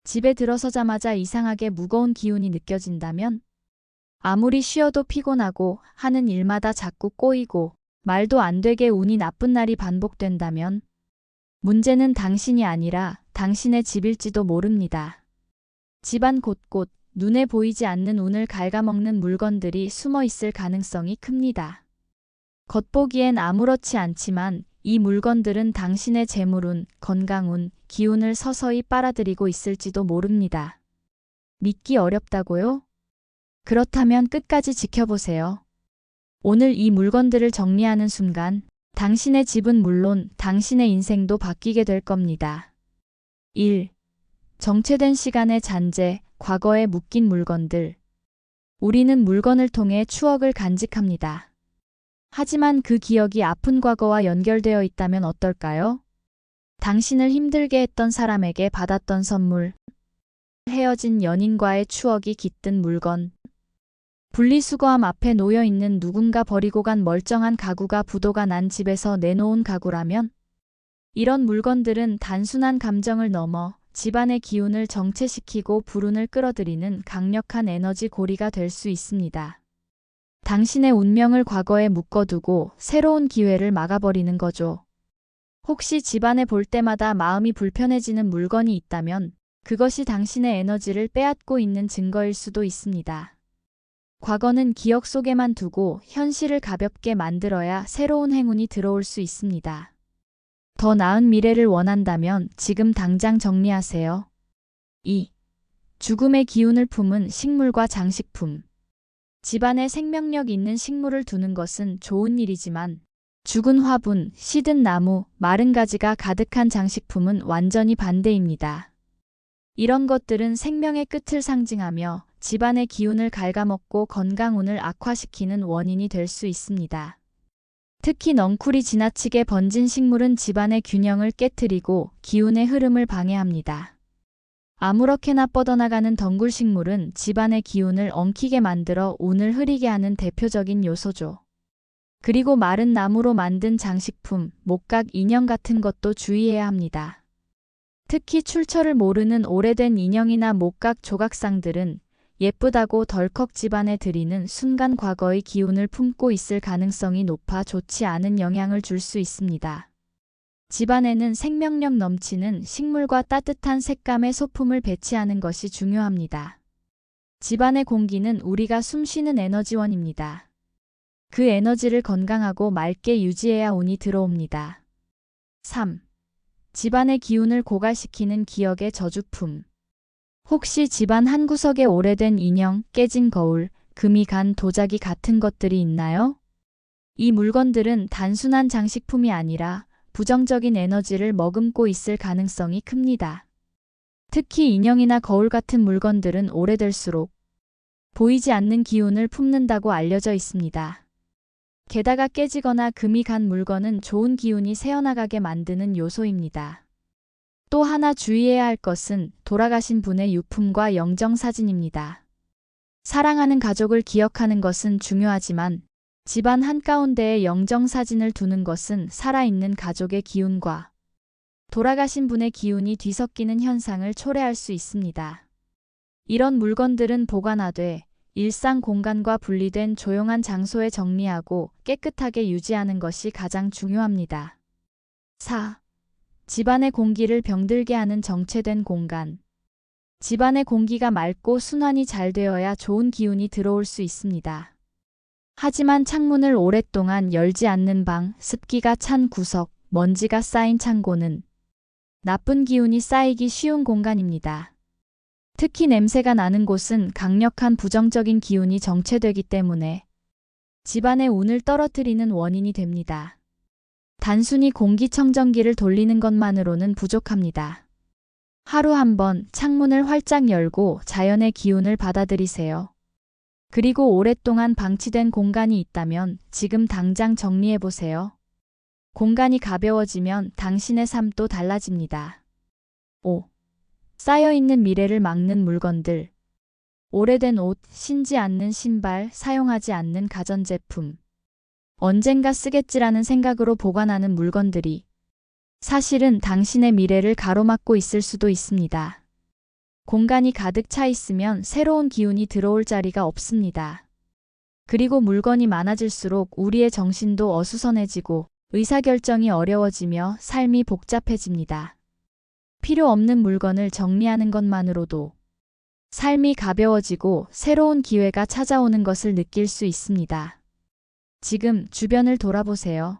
집에 들어서자마자 이상하게 무거운 기운이 느껴진다면, 아무리 쉬어도 피곤하고 하는 일마다 자꾸 꼬이고 말도 안 되게 운이 나쁜 날이 반복된다면 문제는 당신이 아니라 당신의 집일지도 모릅니다. 집안 곳곳 눈에 보이지 않는 운을 갉아먹는 물건들이 숨어 있을 가능성이 큽니다. 겉보기엔 아무렇지 않지만 이 물건들은 당신의 재물운, 건강운, 기운을 서서히 빨아들이고 있을지도 모릅니다. 믿기 어렵다고요? 그렇다면 끝까지 지켜보세요. 오늘 이 물건들을 정리하는 순간 당신의 집은 물론 당신의 인생도 바뀌게 될 겁니다. 1. 정체된 시간의 잔재, 과거에 묶인 물건들. 우리는 물건을 통해 추억을 간직합니다. 하지만 그 기억이 아픈 과거와 연결되어 있다면 어떨까요? 당신을 힘들게 했던 사람에게 받았던 선물, 헤어진 연인과의 추억이 깃든 물건, 분리수거함 앞에 놓여있는 누군가 버리고 간 멀쩡한 가구가 부도가 난 집에서 내놓은 가구라면 이런 물건들은 단순한 감정을 넘어 집안의 기운을 정체시키고 불운을 끌어들이는 강력한 에너지 고리가 될 수 있습니다. 당신의 운명을 과거에 묶어두고 새로운 기회를 막아버리는 거죠. 혹시 집안에 볼 때마다 마음이 불편해지는 물건이 있다면 그것이 당신의 에너지를 빼앗고 있는 증거일 수도 있습니다. 과거는 기억 속에만 두고 현실을 가볍게 만들어야 새로운 행운이 들어올 수 있습니다. 더 나은 미래를 원한다면 지금 당장 정리하세요. 2. 죽음의 기운을 품은 식물과 장식품. 집안에 생명력 있는 식물을 두는 것은 좋은 일이지만 죽은 화분, 시든 나무, 마른 가지가 가득한 장식품은 완전히 반대입니다. 이런 것들은 생명의 끝을 상징하며 집안의 기운을 갉아먹고 건강운을 악화시키는 원인이 될 수 있습니다. 특히 넝쿨이 지나치게 번진 식물은 집안의 균형을 깨트리고 기운의 흐름을 방해합니다. 아무렇게나 뻗어나가는 덩굴 식물은 집안의 기운을 엉키게 만들어 운을 흐리게 하는 대표적인 요소죠. 그리고 마른 나무로 만든 장식품, 목각 인형 같은 것도 주의해야 합니다. 특히 출처를 모르는 오래된 인형이나 목각 조각상들은 예쁘다고 덜컥 집안에 들이는 순간 과거의 기운을 품고 있을 가능성이 높아 좋지 않은 영향을 줄 수 있습니다. 집안에는 생명력 넘치는 식물과 따뜻한 색감의 소품을 배치하는 것이 중요합니다. 집안의 공기는 우리가 숨쉬는 에너지원입니다. 그 에너지를 건강하고 맑게 유지해야 운이 들어옵니다. 3. 집안의 기운을 고갈시키는 기억의 저주품. 혹시 집안 한 구석에 오래된 인형, 깨진 거울, 금이 간 도자기 같은 것들이 있나요? 이 물건들은 단순한 장식품이 아니라 부정적인 에너지를 머금고 있을 가능성이 큽니다. 특히 인형이나 거울 같은 물건들은 오래될수록 보이지 않는 기운을 품는다고 알려져 있습니다. 게다가 깨지거나 금이 간 물건은 좋은 기운이 새어나가게 만드는 요소입니다. 또 하나 주의해야 할 것은 돌아가신 분의 유품과 영정사진입니다. 사랑하는 가족을 기억하는 것은 중요하지만 집안 한가운데에 영정사진을 두는 것은 살아있는 가족의 기운과 돌아가신 분의 기운이 뒤섞이는 현상을 초래할 수 있습니다. 이런 물건들은 보관하되 일상 공간과 분리된 조용한 장소에 정리하고 깨끗하게 유지하는 것이 가장 중요합니다. 4. 집안의 공기를 병들게 하는 정체된 공간. 집안의 공기가 맑고 순환이 잘 되어야 좋은 기운이 들어올 수 있습니다. 하지만 창문을 오랫동안 열지 않는 방, 습기가 찬 구석, 먼지가 쌓인 창고는 나쁜 기운이 쌓이기 쉬운 공간입니다. 특히 냄새가 나는 곳은 강력한 부정적인 기운이 정체되기 때문에 집안의 운을 떨어뜨리는 원인이 됩니다. 단순히 공기청정기를 돌리는 것만으로는 부족합니다. 하루 한 번 창문을 활짝 열고 자연의 기운을 받아들이세요. 그리고 오랫동안 방치된 공간이 있다면 지금 당장 정리해보세요. 공간이 가벼워지면 당신의 삶도 달라집니다. 5. 쌓여있는 미래를 막는 물건들. 오래된 옷, 신지 않는 신발, 사용하지 않는 가전제품. 언젠가 쓰겠지라는 생각으로 보관하는 물건들이 사실은 당신의 미래를 가로막고 있을 수도 있습니다. 공간이 가득 차 있으면 새로운 기운이 들어올 자리가 없습니다. 그리고 물건이 많아질수록 우리의 정신도 어수선해지고 의사결정이 어려워지며 삶이 복잡해집니다. 필요 없는 물건을 정리하는 것만으로도 삶이 가벼워지고 새로운 기회가 찾아오는 것을 느낄 수 있습니다. 지금 주변을 돌아보세요.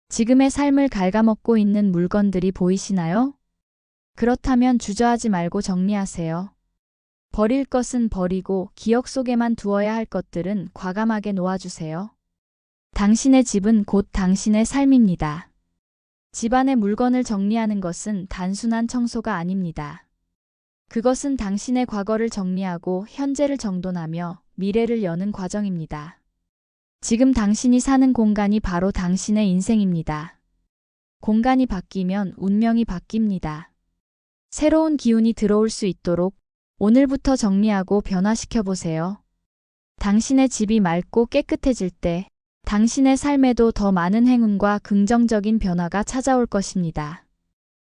지금의 삶을 갉아먹고 있는 물건들이 보이시나요? 그렇다면 주저하지 말고 정리하세요. 버릴 것은 버리고 기억 속에만 두어야 할 것들은 과감하게 놓아주세요. 당신의 집은 곧 당신의 삶입니다. 집안의 물건을 정리하는 것은 단순한 청소가 아닙니다. 그것은 당신의 과거를 정리하고 현재를 정돈하며 미래를 여는 과정입니다. 지금 당신이 사는 공간이 바로 당신의 인생입니다. 공간이 바뀌면 운명이 바뀝니다. 새로운 기운이 들어올 수 있도록 오늘부터 정리하고 변화시켜 보세요. 당신의 집이 맑고 깨끗해질 때 당신의 삶에도 더 많은 행운과 긍정적인 변화가 찾아올 것입니다.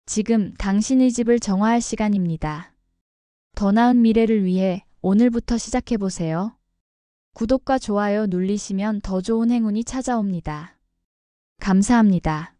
지금 당신의 집을 정화할 시간입니다. 더 나은 미래를 위해 오늘부터 시작해 보세요. 구독과 좋아요 누르시면 더 좋은 행운이 찾아옵니다. 감사합니다.